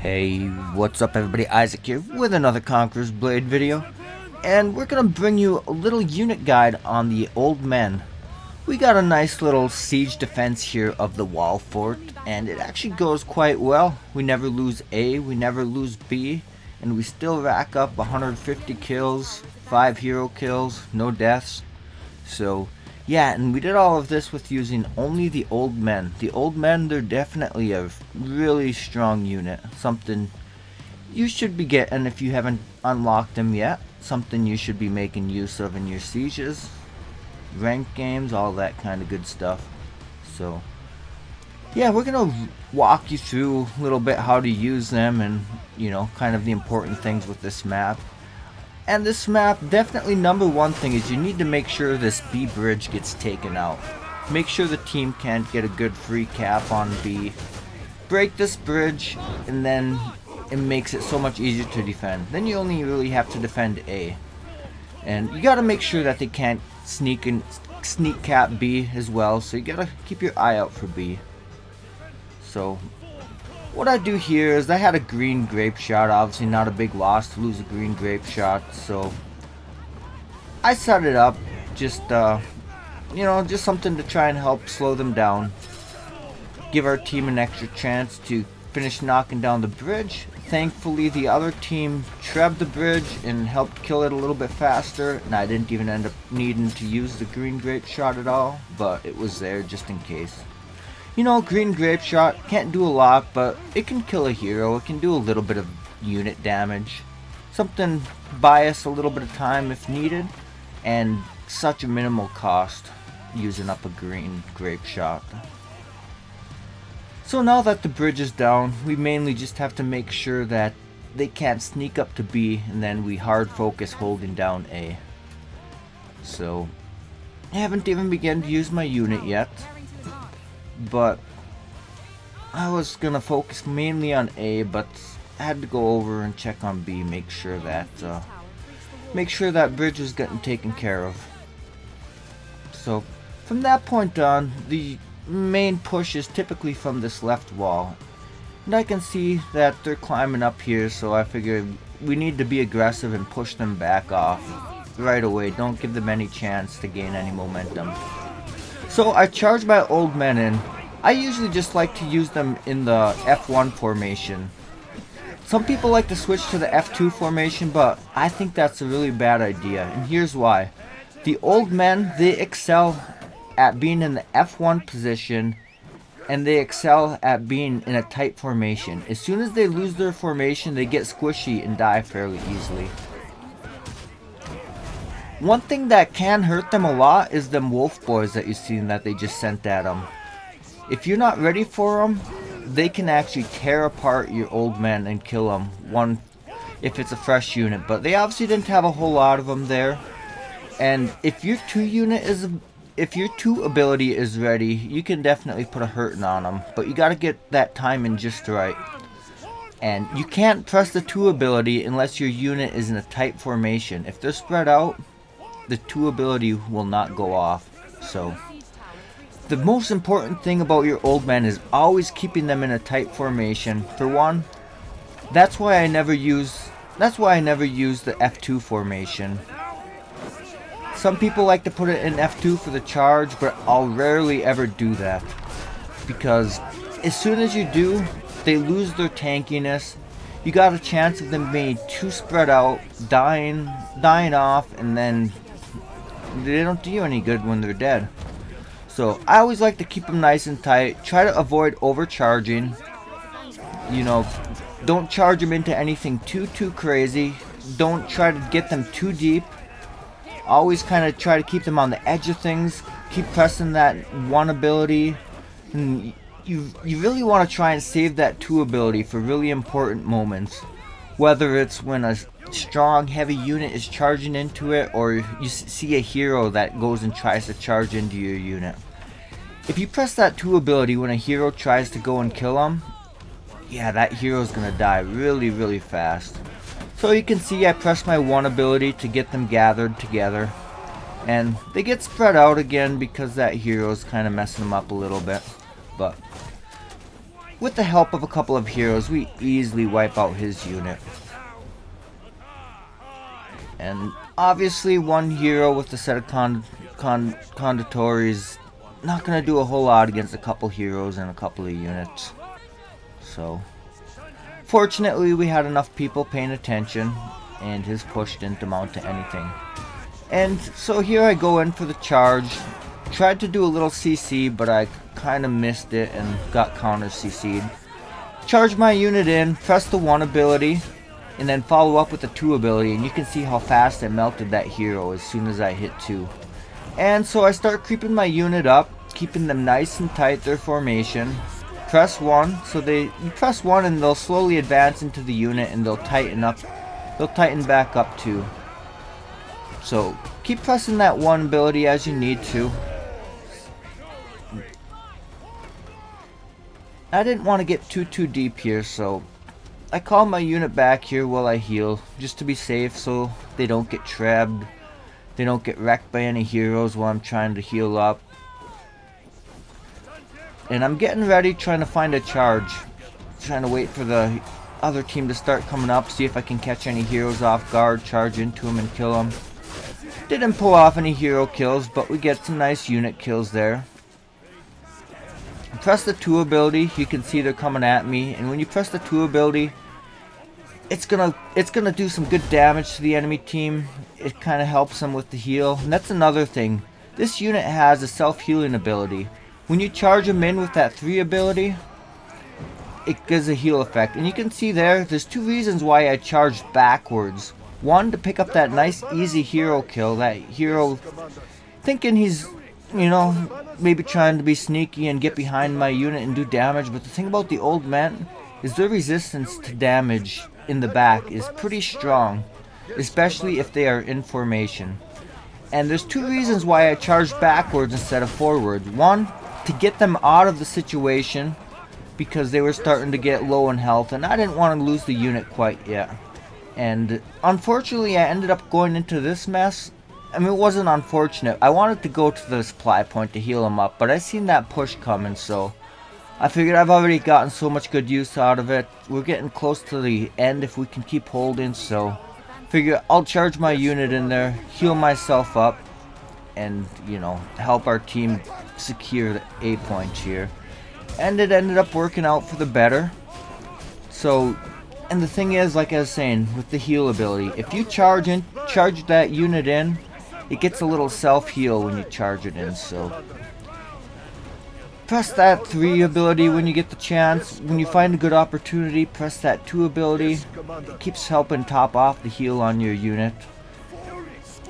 Hey, what's up everybody, Isaac here with another Conqueror's Blade video, and we're gonna bring you a little unit guide on the Old Men. We got a nice little siege defense here of the wall fort, and it actually goes quite well. We never lose A, we never lose B, and we still rack up 150 kills, 5 hero kills, no deaths. So yeah, and we did all of this with using only the Old Men. The Old Men, they're definitely a really strong unit. Something you should be getting if you haven't unlocked them yet. Something you should be making use of in your sieges, ranked games, all that kind of good stuff. So yeah, we're gonna walk you through a little bit how to use them and, you know, kind of the important things with this map. And this map, definitely number one thing is you need to make sure this B bridge gets taken out. Make sure the team can't get a good free cap on B. Break this bridge, and then it makes it so much easier to defend. Then you only really have to defend A. And you gotta make sure that they can't sneak cap B as well, so you gotta keep your eye out for B. So what I do here is I had a green grape shot, obviously not a big loss to lose a green grape shot, so I set it up just you know, just something to try and help slow them down, give our team an extra chance to finish knocking down the bridge. Thankfully the other team trebbed the bridge and helped kill it a little bit faster, and I didn't even end up needing to use the green grape shot at all, but it was there just in case. You know, green grape shot can't do a lot, but it can kill a hero. It can do a little bit of unit damage. Something buy us a little bit of time if needed, and such a minimal cost using up a green grape shot. So now that the bridge is down, we mainly just have to make sure that they can't sneak up to B, and then we hard focus holding down A. So I haven't even begun to use my unit yet, but I was gonna focus mainly on A, but I had to go over and check on B, make sure that bridge was getting taken care of. So from that point on, the main push is typically from this left wall, and I can see that they're climbing up here, so I figured we need to be aggressive and push them back off right away. Don't give them any chance to gain any momentum. So I charge my Old Men in. I usually just like to use them in the F1 formation. Some people like to switch to the F2 formation, but I think that's a really bad idea, and here's why. The Old Men, they excel at being in the F1 position, and they excel at being in a tight formation. As soon as they lose their formation, they get squishy and die fairly easily. One thing that can hurt them a lot is them wolf boys that you've seen that they just sent at them. If you're not ready for them, they can actually tear apart your Old Men and kill them if it's a fresh unit. But they obviously didn't have a whole lot of them there. And if your 2 ability is ready, you can definitely put a hurting on them. But you gotta get that timing just right. And you can't press the 2 ability unless your unit is in a tight formation. If they're spread out, the 2 ability will not go off. So the most important thing about your Old Men is always keeping them in a tight formation. For one, that's why I never use the F2 formation. Some people like to put it in F2 for the charge, but I'll rarely ever do that, because as soon as you do, they lose their tankiness. You got a chance of them being too spread out, dying off, and then they don't do you any good when they're dead. So I always like to keep them nice and tight. Try to avoid overcharging. You know, don't charge them into anything too crazy. Don't try to get them too deep. Always kind of try to keep them on the edge of things. Keep pressing that 1 ability. And you really want to try and save that 2 ability for really important moments. Whether it's when a strong heavy unit is charging into it, or you see a hero that goes and tries to charge into your unit. If you press that 2 ability when a hero tries to go and kill him, yeah, that hero's gonna die really fast. So you can see I press my 1 ability to get them gathered together, and they get spread out again because that hero's kind of messing them up a little bit. But with the help of a couple of heroes, we easily wipe out his unit. And obviously one hero with a set of conductores not going to do a whole lot against a couple heroes and a couple of units. So fortunately we had enough people paying attention and his push didn't amount to anything. And so here I go in for the charge. Tried to do a little CC, but I kind of missed it and got counter CC'd. Charge my unit in, press the 1 ability, and then follow up with the 2 ability, and you can see how fast I melted that hero as soon as I hit 2. And so I start creeping my unit up, keeping them nice and tight, their formation. Press 1, so you press 1 and they'll slowly advance into the unit and they'll tighten back up too. So keep pressing that 1 ability as you need to. I didn't want to get too deep here, so I call my unit back here while I heal, just to be safe so they don't get trapped. They don't get wrecked by any heroes while I'm trying to heal up. And I'm getting ready, trying to find a charge. Trying to wait for the other team to start coming up, see if I can catch any heroes off guard, charge into them and kill them. Didn't pull off any hero kills, but we get some nice unit kills there. Press the 2 ability, you can see they're coming at me, and when you press the 2 ability, it's gonna do some good damage to the enemy team. It kind of helps them with the heal, and that's another thing. This unit has a self-healing ability. When you charge them in with that 3 ability, it gives a heal effect, and you can see there's 2 reasons why I charged backwards. 1, to pick up that nice easy hero kill, that hero thinking he's, you know, maybe trying to be sneaky and get behind my unit and do damage, but the thing about the old men is their resistance to damage in the back is pretty strong, especially if they are in formation. And there's 2 reasons why I charged backwards instead of forward. 1, to get them out of the situation because they were starting to get low in health and I didn't want to lose the unit quite yet. And unfortunately I ended up going into this mess. I mean, it wasn't unfortunate. I wanted to go to the supply point to heal him up, but I seen that push coming, so I figured I've already gotten so much good use out of it. We're getting close to the end if we can keep holding, so figure I'll charge my unit in there, heal myself up, and, you know, help our team secure the A point here. And it ended up working out for the better. So, and the thing is, like I was saying, with the heal ability, if you charge that unit in, it gets a little self-heal when you charge it in, so press that 3 ability when you get the chance. When you find a good opportunity, press that 2 ability. It keeps helping top off the heal on your unit.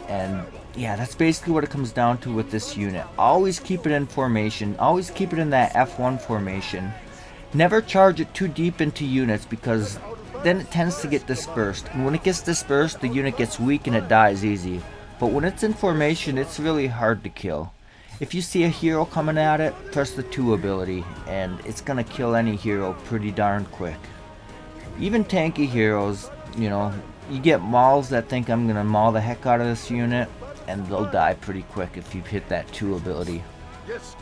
And yeah, that's basically what it comes down to with this unit. Always keep it in formation. Always keep it in that F1 formation. Never charge it too deep into units because then it tends to get dispersed. And when it gets dispersed, the unit gets weak and it dies easy. But when it's in formation, it's really hard to kill. If you see a hero coming at it, press the 2 ability, and it's gonna kill any hero pretty darn quick. Even tanky heroes, you know, you get mauls that think I'm gonna maul the heck out of this unit, and they'll die pretty quick if you hit that 2 ability.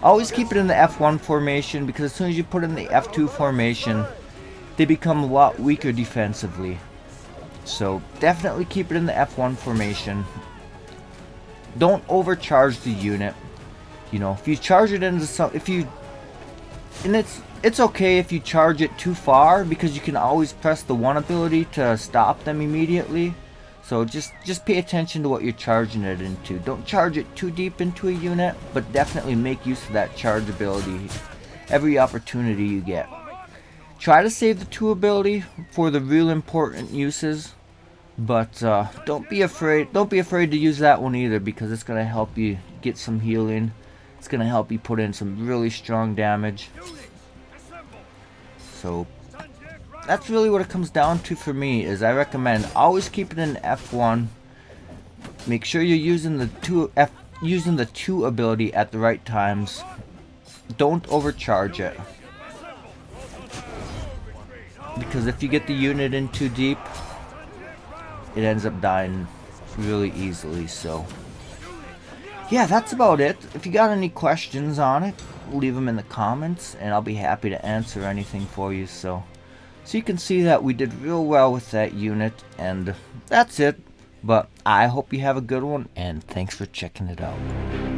Always keep it in the F1 formation, because as soon as you put it in the F2 formation, they become a lot weaker defensively. So definitely keep it in the F1 formation. Don't overcharge the unit. You know, if you charge it into it's okay if you charge it too far because you can always press the 1 ability to stop them immediately. So just pay attention to what you're charging it into. Don't charge it too deep into a unit, but definitely make use of that charge ability every opportunity you get. Try to save the 2 ability for the real important uses. But don't be afraid to use that one either, because it's going to help you get some healing. It's going to help you put in some really strong damage. So that's really what it comes down to for me, is I recommend always keep it in F1. Make sure you're using the 2 ability at the right times. Don't overcharge it, because if you get the unit in too deep, it ends up dying really easily. So yeah, that's about it. If you got any questions on it, leave them in the comments, and I'll be happy to answer anything for you. So you can see that we did real well with that unit, and that's it. But I hope you have a good one, and thanks for checking it out.